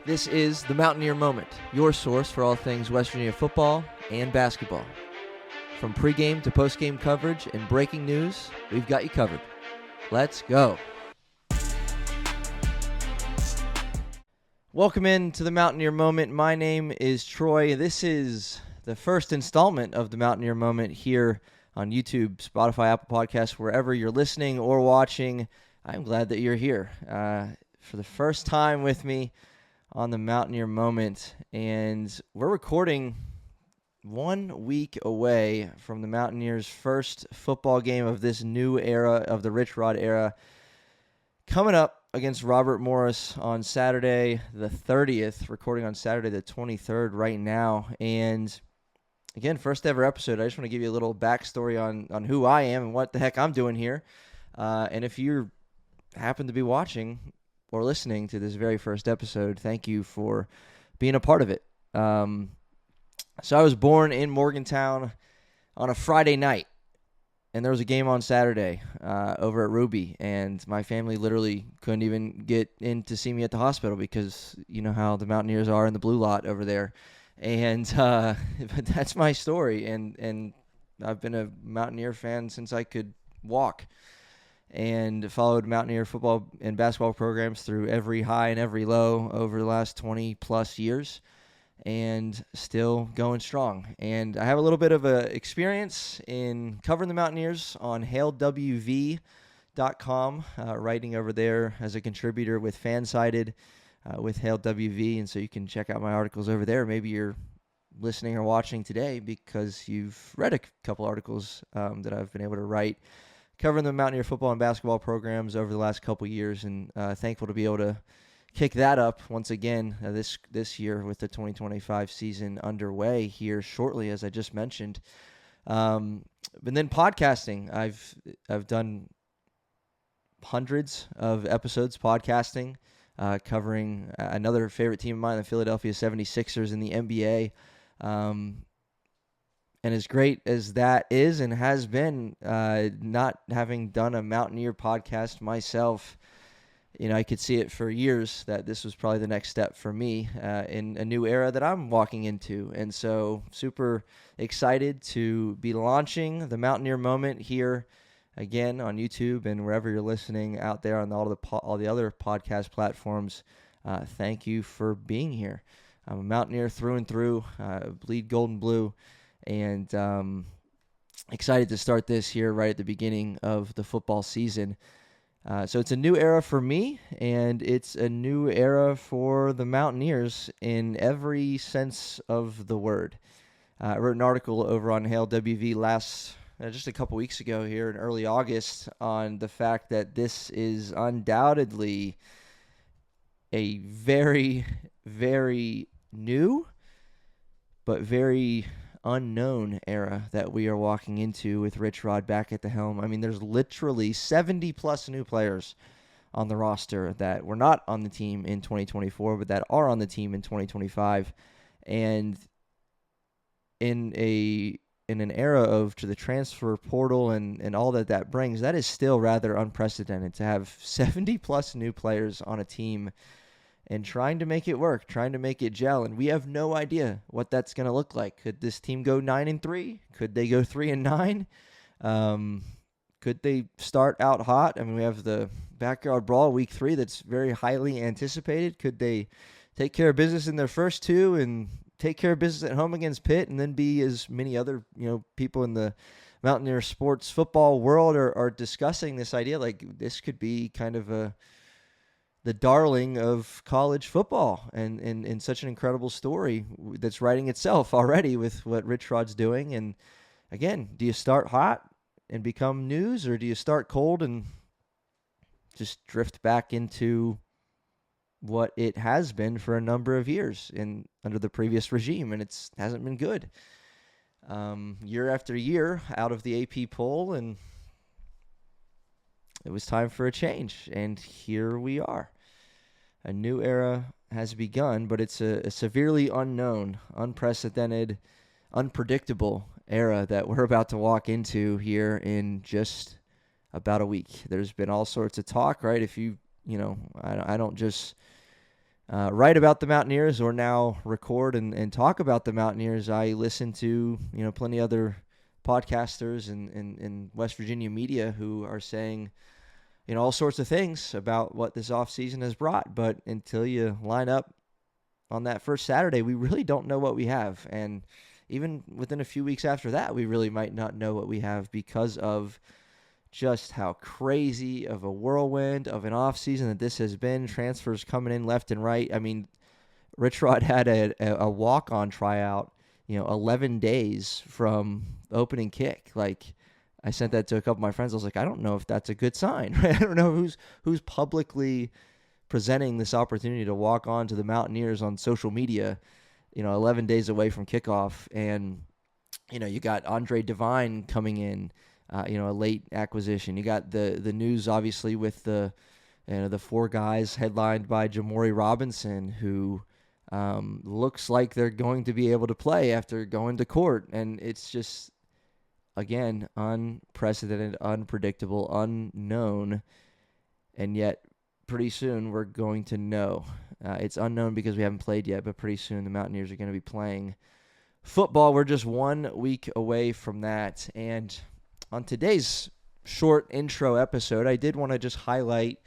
This is the Mountaineer Moment, your source for all things West Virginia football and basketball. From pregame to postgame coverage and breaking news, we've got you covered. Let's go. Welcome into the Mountaineer Moment. My name is Troy. This is the first installment of the Mountaineer Moment here on YouTube, Spotify, Apple Podcasts, wherever you're listening or watching. I'm glad that you're here for the first time with me on the Mountaineer Moment, and we're recording 1 week away from the Mountaineers' first football game of this new era, of the Rich Rod era, coming up against Robert Morris on Saturday the 30th, recording on Saturday the 23rd right now. And again, first ever episode. I just want to give you a little backstory on who I am and what the heck I'm doing here. And if you happen to be watching or listening to this very first episode, thank you for being a part of it. So I was born in Morgantown on a Friday night, and there was a game on Saturday over at Ruby, and my family literally couldn't even get in to see me at the hospital because you know how the Mountaineers are in the blue lot over there. And but that's my story, and I've been a Mountaineer fan since I could walk, and followed Mountaineer football and basketball programs through every high and every low over the last 20 plus years, and still going strong. And I have a little bit of a experience in covering the Mountaineers on HailWV.com, writing over there as a contributor with Fansided with Hail WV, and so you can check out my articles over there. Maybe you're listening or watching today because you've read a couple articles that I've been able to write covering the Mountaineer football and basketball programs over the last couple years, and thankful to be able to kick that up once again this year with the 2025 season underway here shortly, as I just mentioned. But then podcasting, I've done hundreds of episodes podcasting, covering another favorite team of mine, the Philadelphia 76ers in the NBA. And as great as that is and has been, not having done a Mountaineer podcast myself, you know, I could see it for years that this was probably the next step for me in a new era that I'm walking into. And so super excited to be launching the Mountaineer Moment here again on YouTube and wherever you're listening out there on all the other podcast platforms. Thank you for being here. I'm a Mountaineer through and through, bleed gold and blue, and excited to start this here right at the beginning of the football season. So it's a new era for me, and it's a new era for the Mountaineers in every sense of the word. I wrote an article over on Hail WV just a couple weeks ago here in early August on the fact that this is undoubtedly a very, very new but very unknown era that we are walking into with Rich Rod back at the helm. I mean, there's literally 70 plus new players on the roster that were not on the team in 2024, but that are on the team in 2025. And in an era of to the transfer portal and all that brings, that is still rather unprecedented to have 70 plus new players on a team and trying to make it work, trying to make it gel. And we have no idea what that's going to look like. Could this team go 9-3? Could they go 3-9? Could they start out hot? I mean, we have the backyard brawl week 3 that's very highly anticipated. Could they take care of business in their first two and take care of business at home against Pitt, and then be, as many other people in the Mountaineer sports football world are discussing this idea, like this could be kind of the darling of college football, and such an incredible story that's writing itself already with what Rich Rod's doing. And again, do you start hot and become news, or do you start cold and just drift back into what it has been for a number of years under the previous regime, and it hasn't been good. Year after year out of the AP poll, and it was time for a change, and here we are. A new era has begun, but it's a severely unknown, unprecedented, unpredictable era that we're about to walk into here in just about a week. There's been all sorts of talk, right? If I don't just write about the Mountaineers or now record and talk about the Mountaineers, I listen to, plenty other podcasters in West Virginia media who are saying, all sorts of things about what this offseason has brought. But until you line up on that first Saturday, we really don't know what we have. And even within a few weeks after that, we really might not know what we have because of just how crazy of a whirlwind of an offseason that this has been. Transfers coming in left and right. I mean, Rich Rod had a walk-on tryout, 11 days from opening kick. Like, I sent that to a couple of my friends. I was like, I don't know if that's a good sign. Right? I don't know who's publicly presenting this opportunity to walk on to the Mountaineers on social media, 11 days away from kickoff. And, you got Andre Devine coming in, a late acquisition. You got the news, obviously, with the 4 guys headlined by Jamori Robinson, who looks like they're going to be able to play after going to court. And it's just, again, unprecedented, unpredictable, unknown, and yet pretty soon we're going to know. It's unknown because we haven't played yet, but pretty soon the Mountaineers are going to be playing football. We're just 1 week away from that. And on today's short intro episode, I did want to just highlight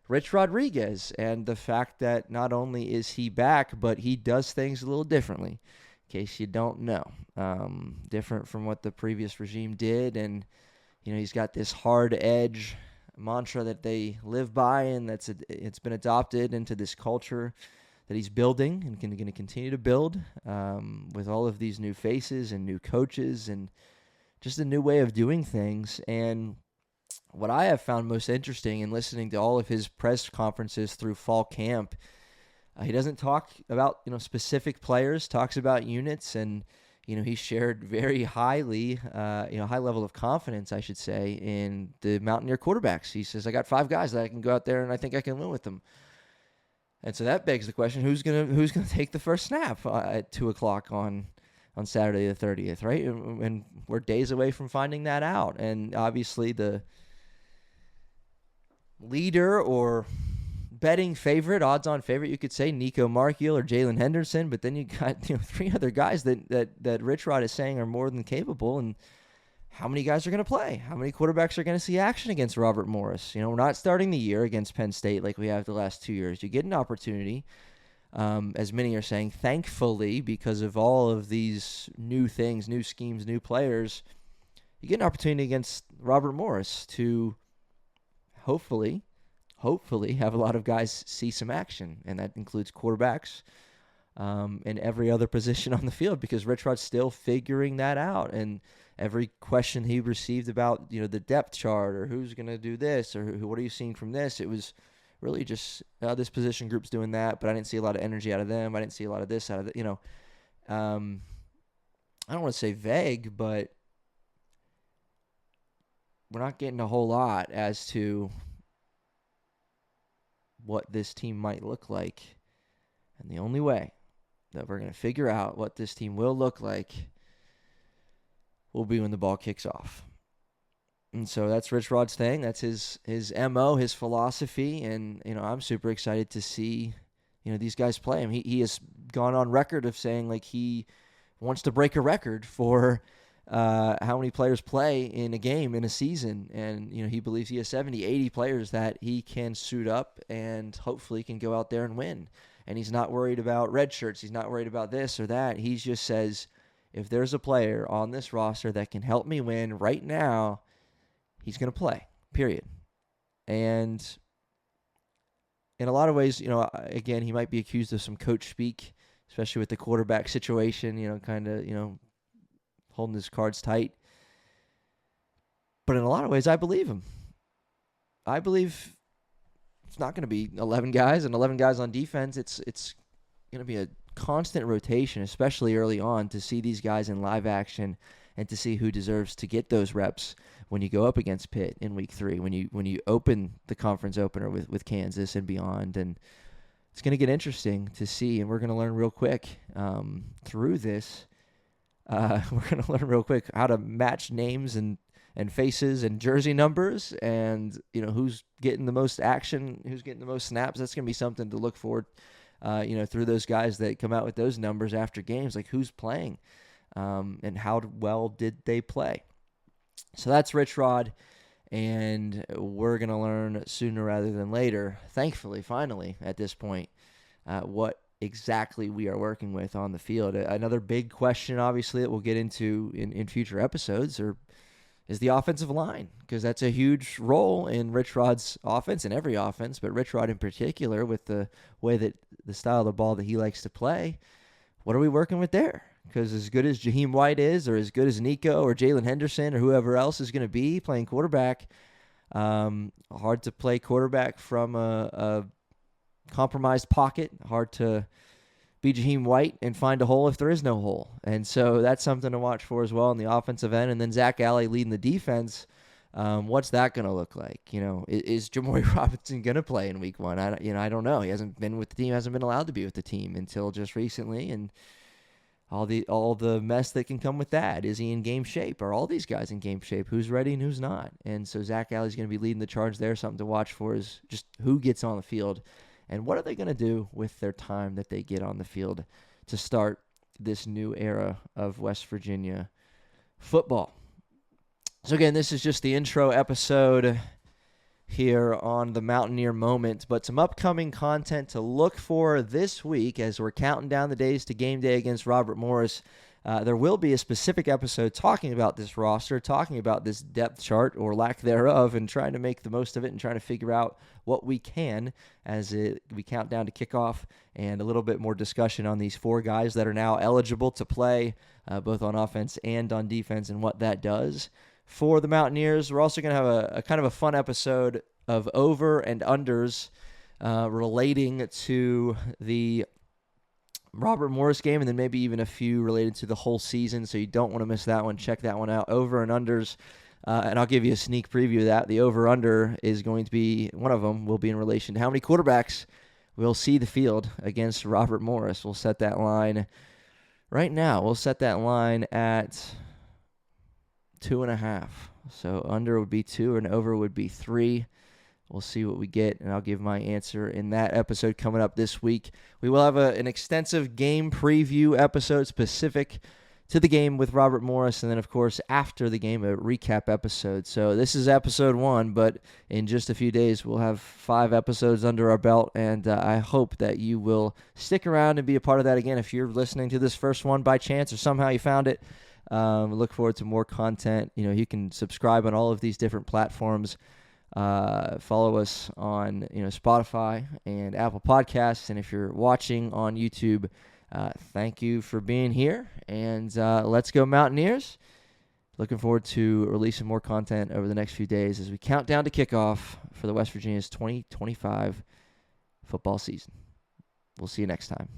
Rich Rodriguez and the fact that not only is he back, but he does things a little differently, in case you don't know. Different from what the previous regime did. And, he's got this hard edge mantra that they live by, and it's been adopted into this culture that he's building and going to continue to build with all of these new faces and new coaches and just a new way of doing things. And what I have found most interesting in listening to all of his press conferences through fall camp, he doesn't talk about, specific players, talks about units, and, he shared very highly, high level of confidence, I should say, in the Mountaineer quarterbacks. He says, I got 5 guys that I can go out there and I think I can win with them. And so that begs the question, who's gonna take the first snap at 2:00 on Saturday the 30th, right? And we're days away from finding that out. And obviously the leader or betting favorite, odds-on favorite, you could say, Nico Markiel or Jalen Henderson. But then you got 3 other guys that Rich Rod is saying are more than capable. And how many guys are going to play? How many quarterbacks are going to see action against Robert Morris? We're not starting the year against Penn State like we have the last 2 years. You get an opportunity. As many are saying, thankfully, because of all of these new things, new schemes, new players, you get an opportunity against Robert Morris to hopefully have a lot of guys see some action, and that includes quarterbacks and every other position on the field, because Rich Rod's still figuring that out. And every question he received about the depth chart or who's going to do this or what are you seeing from this, it was really just this position group's doing that, but I didn't see a lot of energy out of them. I didn't see a lot of this out of it. I don't want to say vague, but we're not getting a whole lot as to what this team might look like. And the only way that we're going to figure out what this team will look like will be when the ball kicks off. And so that's Rich Rod's thing. That's his MO, his philosophy. And, I'm super excited to see, these guys play him. He has gone on record of saying, like, he wants to break a record for how many players play in a game in a season. And, he believes he has 70, 80 players that he can suit up and hopefully can go out there and win. And he's not worried about red shirts. He's not worried about this or that. He just says, if there's a player on this roster that can help me win right now, he's going to play, period. And in a lot of ways, again, he might be accused of some coach speak, especially with the quarterback situation, kind of, holding his cards tight. But in a lot of ways, I believe him. I believe it's not going to be 11 guys and 11 guys on defense. It's going to be a constant rotation, especially early on, to see these guys in live action and to see who deserves to get those reps when you go up against Pitt in week 3, when you open the conference opener with Kansas and beyond. And it's going to get interesting to see, and we're going to learn real quick through this. We're going to learn real quick how to match names and faces and jersey numbers, and who's getting the most action, who's getting the most snaps. That's going to be something to look forward through those guys that come out with those numbers after games, like who's playing and how well did they play. So that's Rich Rod, and we're going to learn sooner rather than later, thankfully, finally, at this point, what exactly we are working with on the field. Another big question, obviously, that we'll get into in future episodes is the offensive line, because that's a huge role in Rich Rod's offense, and every offense, but Rich Rod in particular, with the way that the style of the ball that he likes to play. What are we working with there? Because as good as Jaheim White is, or as good as Nico or Jalen Henderson or whoever else is going to be playing quarterback, hard to play quarterback from a compromised pocket, hard to be Jaheim White and find a hole if there is no hole. And so that's something to watch for as well on the offensive end. And then Zach Alley leading the defense. What's that going to look like? Is Jamori Robinson going to play in week 1? I don't know. He hasn't been with the team, hasn't been allowed to be with the team until just recently. And all the mess that can come with that. Is he in game shape? Are all these guys in game shape? Who's ready and who's not? And so Zach Alley's going to be leading the charge there. Something to watch for is just who gets on the field and what are they going to do with their time that they get on the field to start this new era of West Virginia football. So again, this is just the intro episode here on the Mountaineer Moment, but some upcoming content to look for this week as we're counting down the days to game day against Robert Morris. There will be a specific episode talking about this roster, talking about this depth chart or lack thereof, and trying to make the most of it and trying to figure out what we can as we count down to kickoff, and a little bit more discussion on these 4 guys that are now eligible to play both on offense and on defense and what that does for the Mountaineers. We're also going to have a kind of a fun episode of over and unders relating to the Robert Morris game, and then maybe even a few related to the whole season, so you don't want to miss that one. Check that one out, over and unders, and I'll give you a sneak preview of that. The over-under is going to be, one of them will be in relation to how many quarterbacks will see the field against Robert Morris. We'll set that line right now. We'll set that line at 2.5. So under would be 2 and over would be 3. We'll see what we get, and I'll give my answer in that episode coming up this week. We will have an extensive game preview episode specific to the game with Robert Morris, and then, of course, after the game, a recap episode. So this is episode 1, but in just a few days, we'll have 5 episodes under our belt, and I hope that you will stick around and be a part of that again. If you're listening to this first one by chance or somehow you found it, look forward to more content. You can subscribe on all of these different platforms. Follow us on Spotify and Apple Podcasts, and if you're watching on YouTube, thank you for being here, and let's go Mountaineers. Looking forward to releasing more content over the next few days as we count down to kickoff for the West Virginia's 2025 football season. We'll see you next time.